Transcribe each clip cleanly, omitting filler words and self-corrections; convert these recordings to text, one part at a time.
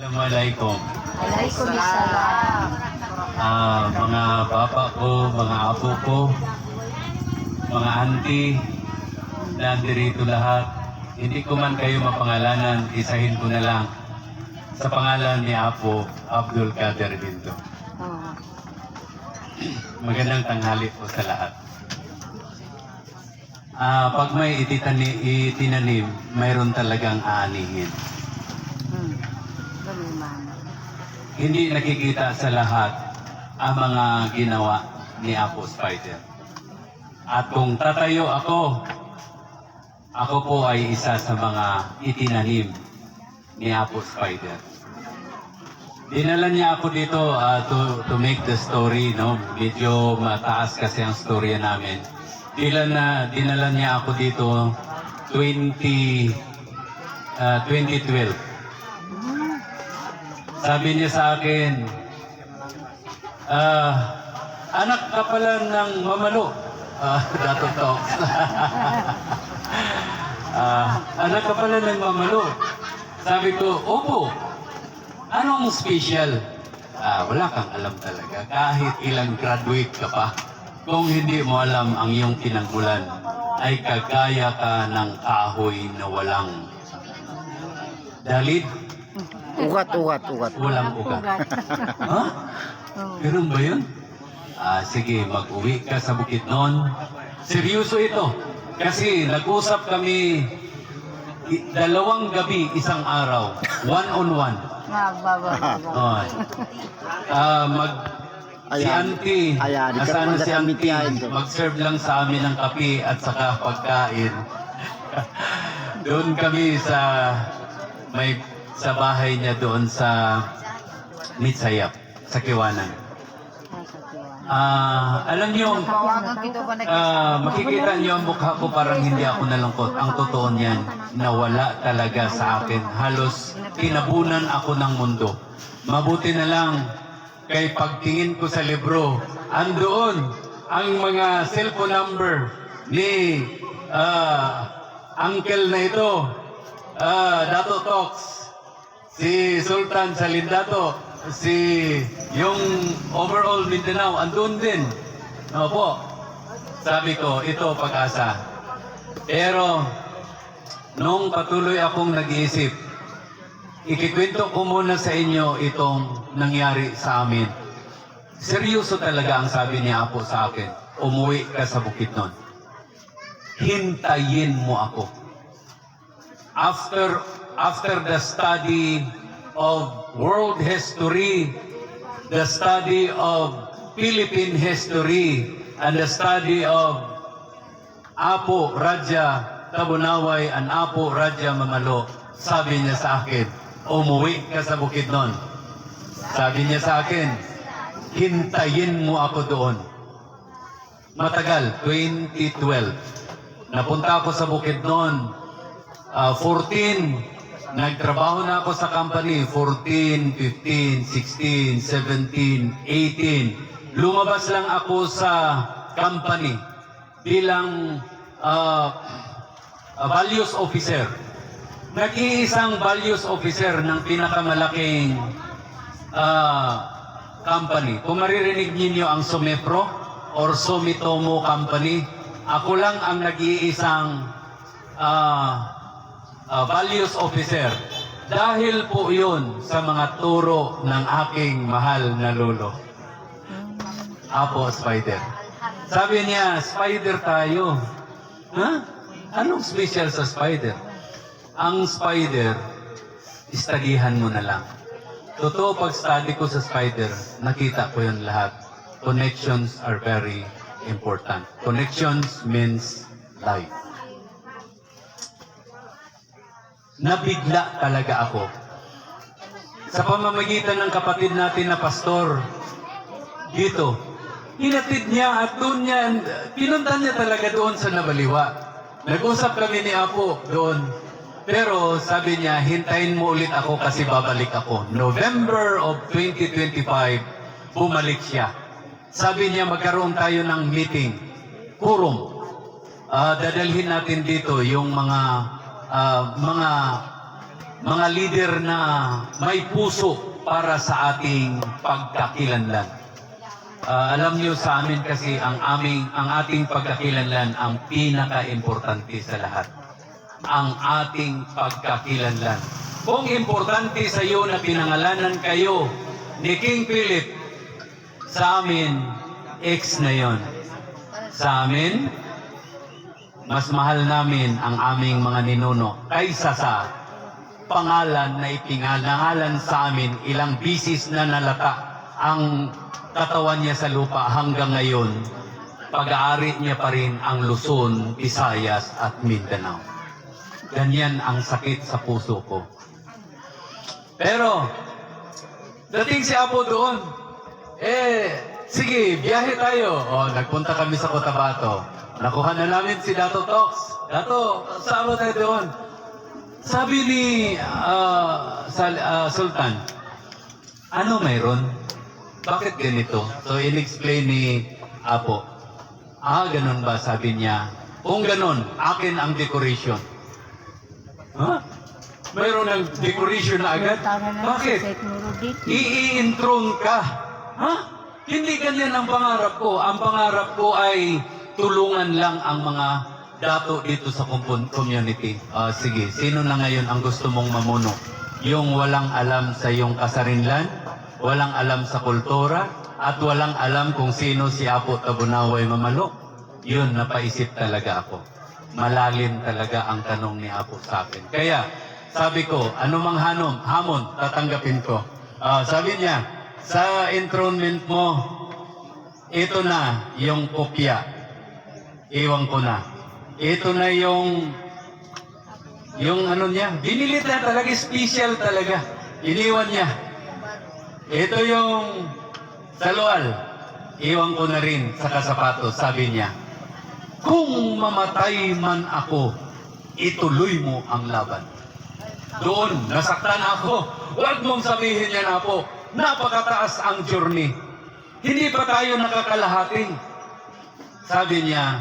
Assalamualaikum. Waalaikumsalam. Mga bapa ko, mga apo ko, mga auntie, nandirito lahat. Hindi ko man kayo mapangalanan, isahin ko na lang sa pangalan ni Apo Abdul Kader Binto. Oh. Magandang tanghali po sa lahat. Pag may itinanim, mayroon talagang aanihin. Lumiman. Hindi nakikita sa lahat ang mga ginawa ni Apo Spider. At kung tatayo ako po ay isa sa mga itinanim ni Apo Spider. Dinala niya ako dito to make the story, no? Medyo mataas kasi ang storya namin. Dinala niya ako dito 2012. Sabi niya sa akin, anak ka pala ng mamalo. Dato Talks. Anak ka pala ng mamalo. Sabi ko, opo. Anong special? Wala kang alam talaga. Kahit ilang graduate ka pa, kung hindi mo alam ang iyong pinagmulan, ay kagaya ka ng kahoy na walang dalid. Ugat. Walang ugat. Ha? Ganun ba yun? Sige, mag-uwi ka sa Bukidnon. Seryoso ito. Kasi nag-usap kami 2 gabi, 1 araw. One-on-one. Si auntie, nasaan si auntie, mag-serve lang sa amin ng kape at saka pagkain. Doon kami sa bahay niya doon sa Mitsayap, sa Kiwanan. Alam niyo, makikita niyo ang mukha ko parang hindi ako nalungkot. Ang totoo niyan, nawala talaga sa akin. Halos kinabunan ako ng mundo. Mabuti na lang, kay pagtingin ko sa libro, andoon ang mga cellphone number ni uncle na ito, Dato Talks, si Sultan Salindato, yung overall Mindanao, andun din. Opo. Sabi ko, ito pag-asa. Pero, nung patuloy akong nag-iisip, ikikwento ko muna sa inyo itong nangyari sa amin. Seryoso talaga ang sabi ni Apo sa akin, umuwi ka sa Bukidnon. Hintayin mo ako. After the study of world history, the study of Philippine history, and the study of Apo Raja Tabunaway and Apo Raja Mamalo, sabi niya sa akin, umuwi ka sa Bukidnon. Sabi niya sa akin, hintayin mo ako doon. Matagal, 2012. Napunta ako sa Bukidnon, 14, nagtrabaho na ako sa company, 14, 15, 16, 17, 18. Lumabas lang ako sa company bilang values officer. Nag-iisang values officer ng pinakamalaking company. Kung maririnig niyo ang Sumepro or Sumitomo Company, ako lang ang nag-iisang values officer. Dahil po yun sa mga turo ng aking mahal na lolo, Apo Spider. Sabi niya, spider tayo. Anong special sa spider? Ang spider, studyhan mo na lang. Totoo, pag-study ko sa spider, nakita ko yun lahat. Connections are very important. Connections means life. Nabigla talaga ako. Sa pamamagitan ng kapatid natin na pastor, dito, hinatid niya at doon niya, pinuntan niya talaga doon sa Nabaliwa. Nag-usap kami ni Apo doon. Pero sabi niya, hintayin mo ulit ako kasi babalik ako. November of 2025, bumalik siya. Sabi niya, magkaroon tayo ng meeting. Quorum. Dadalhin natin dito yung mga mga leader na may puso para sa ating pagkakilanlan. Alam niyo sa amin kasi ang ating pagkakilanlan ang pinaka-importante sa lahat. Ang ating pagkakilanlan. Kung importante sa iyo na pinangalanan kayo ni King Philip, sa amin, X na yon. Sa amin, mas mahal namin ang aming mga ninuno kaysa sa pangalan na ipinangalan sa amin ilang bisis na nalata ang katawan niya sa lupa hanggang ngayon. Pag-aari niya pa rin ang Luzon, Visayas at Mindanao. Ganyan ang sakit sa puso ko. Pero, dating si Apo doon, sige, biyahe tayo. Nagpunta kami sa Cotabato. Nakuha na namin si Dato Tox. Dato, saan tayo doon? Sabi ni Sultan, ano mayroon? Bakit ganito? So, in-explain ni Apo. Ganun ba? Sabi niya. Kung ganun, akin ang decoration. Mayroon ng decoration na agad? Bakit? I-intron ka. Hindi ganyan ang pangarap ko. Ang pangarap ko ay tulungan lang ang mga dato dito sa community. Sige, sino na ngayon ang gusto mong mamuno? Yung walang alam sa iyong kasarinlan, walang alam sa kultura, at walang alam kung sino si Apo Tabunaway Mamalo. Yun, napaisip talaga ako. Malalim talaga ang tanong ni Apo sa akin. Kaya, sabi ko, anumang hamon, tatanggapin ko. Sabi niya, sa enthronement mo, ito na yung kopya. Iwan ko na. Ito na yung ano niya. Binilit na talaga, special talaga. Iniwan niya. Ito yung salual. Iwan ko na rin sa kasapatos. Sabi niya, kung mamatay man ako, ituloy mo ang laban. Doon, nasaktan ako. Huwag mong sabihin yan, Apo. Napakataas ang journey. Hindi pa tayo nakakalahati. Sabi niya,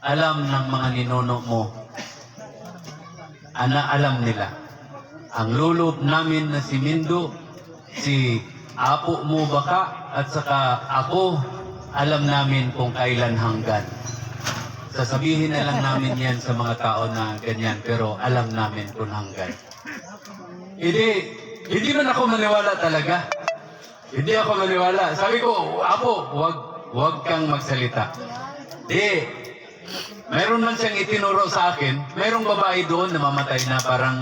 alam ng mga ninuno mo. Alam nila. Ang lolob namin na si Mindo, si Apo mo baka, at saka ako, alam namin kung kailan hanggan. Sasabihin na lang namin yan sa mga tao na ganyan, pero alam namin kung hanggan. Hindi man ako maniwala talaga. Hindi ako maniwala. Sabi ko, Apo, wag kang magsalita. Meron man siyang itinuro sa akin, merong babae doon na mamatay na parang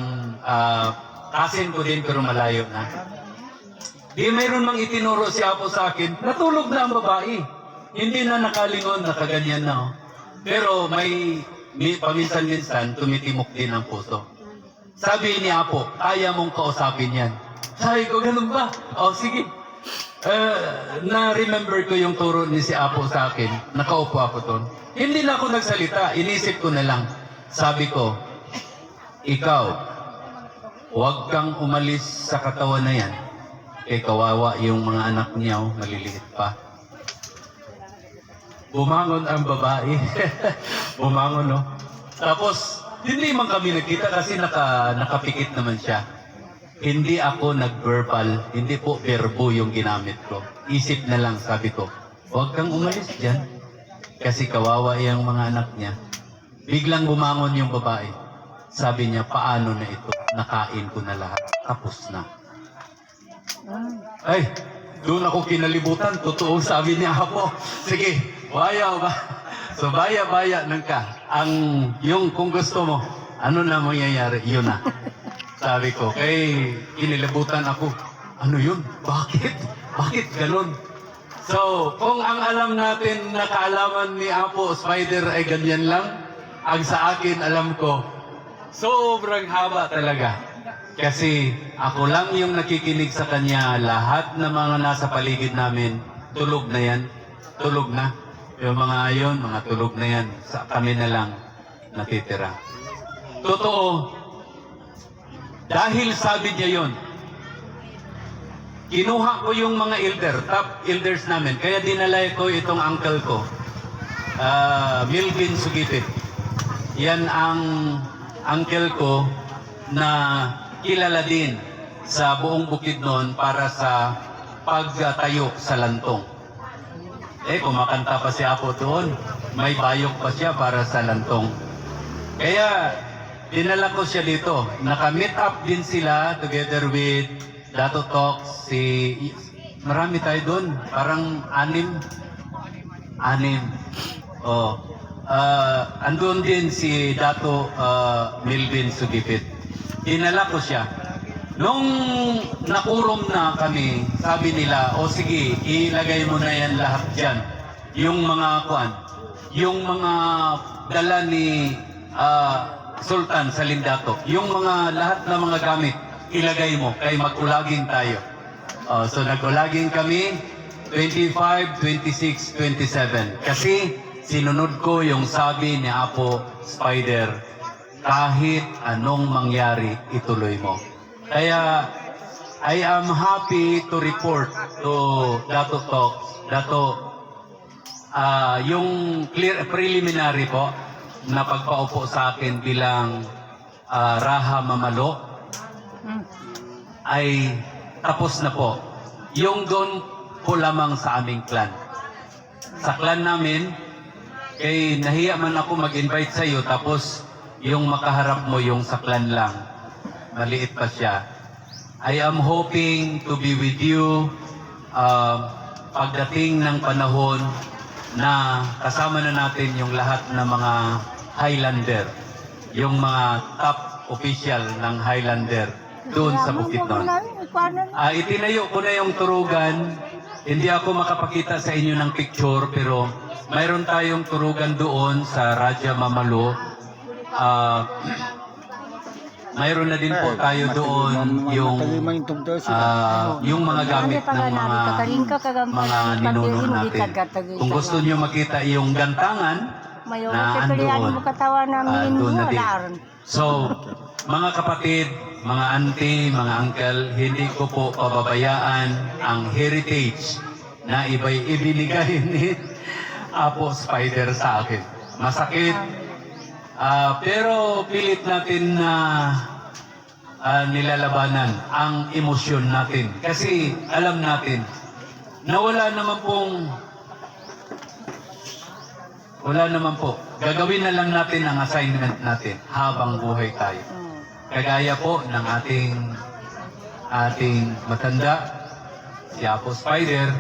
kasin ko din pero malayo na. Meron mang itinuro si Apo sa akin, natulog na ang babae. Hindi na nakalingon, nakaganyan na. Pero may paminsan-minsan, tumitimok din ang puso. Sabi ni Apo, kaya mong kausapin yan. Sabi ko, ganun ba? Sige. Na-remember ko yung turo ni si Apo sa akin. Nakaupo ako doon. Hindi na ako nagsalita. Inisip ko na lang. Sabi ko, ikaw, huwag kang umalis sa katawan na yan. Kawawa yung mga anak niya, maliliit pa. Bumangon ang babae. Bumangon, no? Tapos, hindi man kami nakita kasi nakapikit naman siya. Hindi ako nag-verbal, hindi po verbo yung ginamit ko. Isip na lang, sabi ko, huwag kang umalis dyan. Kasi kawawa yung mga anak niya. Biglang bumangon yung babae. Sabi niya, paano na ito? Nakain ko na lahat. Tapos na. Ay, doon ako kinalibutan. Totoo sabi niya ako. Sige, baya ba? So baya-baya nang ka. Yung kung gusto mo, ano na mangyayari? Yun na. Sabi ko, kinilibutan ako. Ano yun? Bakit? Bakit ganun? So, kung ang alam natin na kaalaman ni Apo Spider ay ganyan lang, ang sa akin alam ko, sobrang haba talaga. Kasi ako lang yung nakikinig sa kanya, lahat ng mga nasa paligid namin, tulog na yan. Tulog na. Yung mga yon, mga tulog na yan. Sa kami na lang natitira. Totoo. Dahil sabi niya yon, kinuha ko yung mga top elders namin. Kaya dinala ko itong uncle ko, Milvin Sugite. Yan ang uncle ko na kilala din sa buong Bukidnon para sa pagtayo sa lantong. Kumakanta pa si Apo doon. May bayok pa siya para sa lantong. Kaya, dinala ko siya dito. Naka-meet up din sila together with Dato Talks, marami tayo doon. Parang anim. Andun din si Dato Milvin Sugipit. Dinala ko siya. Nung nakurom na kami, sabi nila, o sige, ilagay mo na yan lahat dyan. Yung mga yung mga dala ni Sultan sa Lindato, yung mga lahat ng mga gamit, ilagay mo, kay mag-ulaging tayo. So nag-ulaging kami, 25, 26, 27. Kasi sinunod ko yung sabi ni Apo Spider, kahit anong mangyari, ituloy mo. Kaya, I am happy to report to Dato Talks, yung preliminary po na pagpaupo sa akin bilang Raha Mamalo ay tapos na po. Yung doon po lamang sa aming clan. Sa clan namin, kay nahiya man ako mag-invite sa iyo tapos yung makaharap mo yung sa clan lang. Maliit pa siya. I am hoping to be with you pagdating ng panahon na kasama na natin yung lahat ng mga Highlander, yung mga top official ng Highlander doon sa Bukidnon. Itinayo ko na yung turugan. Hindi ako makapakita sa inyo ng picture pero mayroon tayong turugan doon sa Raja Mamalo. Mayroon na din po tayo doon yung mga gamit ng mga ninuno natin. Kung gusto niyo makita yung gantangan na andoon, doon na din. So, mga kapatid, mga auntie, mga uncle, hindi ko po pababayaan ang heritage na ibinigay ni Apo Spider sa akin. Masakit. Pero pilit natin na nilalabanan ang emosyon natin. Kasi alam natin na wala naman po. Gagawin na lang natin ang assignment natin habang buhay tayo. Kagaya po ng ating matanda, si Apo Spider,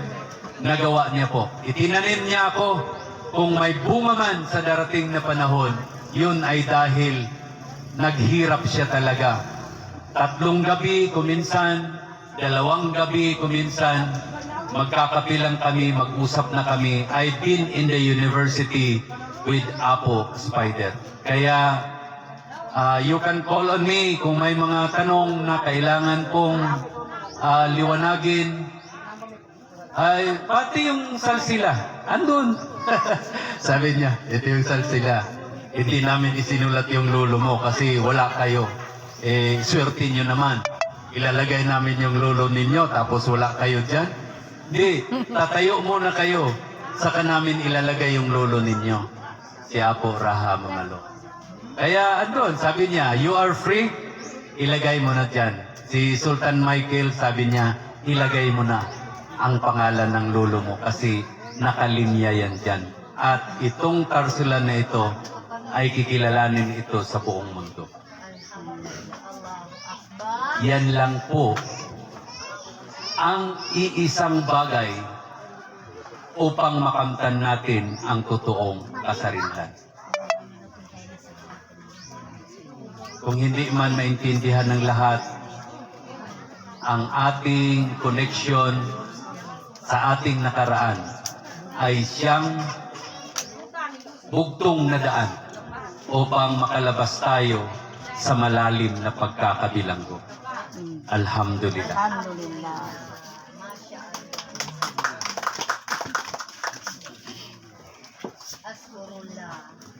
nagawa niya po. Itinanim niya ako kung may bunga man sa darating na panahon, yun ay dahil naghirap siya talaga. 3 gabi kuminsan, 2 gabi kuminsan, magkakapilang kami, mag-usap na kami. I've been in the university with Apo Spider. Kaya you can call on me kung may mga tanong na kailangan kong liwanagin. Ay, pati yung salsila, andun. Sabi niya, ito yung salsila. Hindi namin isinulat yung lolo mo kasi wala kayo. Swerte nyo naman. Ilalagay namin yung lolo ninyo tapos wala kayo dyan. Hindi, tatayo muna kayo. Saka namin ilalagay yung lolo ninyo. Si Apo Raha Mamalo. Kaya andun, sabi niya, you are free, ilagay mo na dyan. Si Sultan Michael, sabi niya, ilagay mo na ang pangalan ng lolo mo kasi nakalinya yan dyan. At itong Tarsulan na ito, ay kikilalanin ito sa buong mundo. Yan lang po ang iisang bagay upang makamtan natin ang totoong kasarinlan. Kung hindi man maintindihan ng lahat ang ating connection sa ating nakaraan, ay siyang bugtong na daan upang makalabas tayo sa malalim na pagkakabilanggo. Alhamdulillah. Alhamdulillah.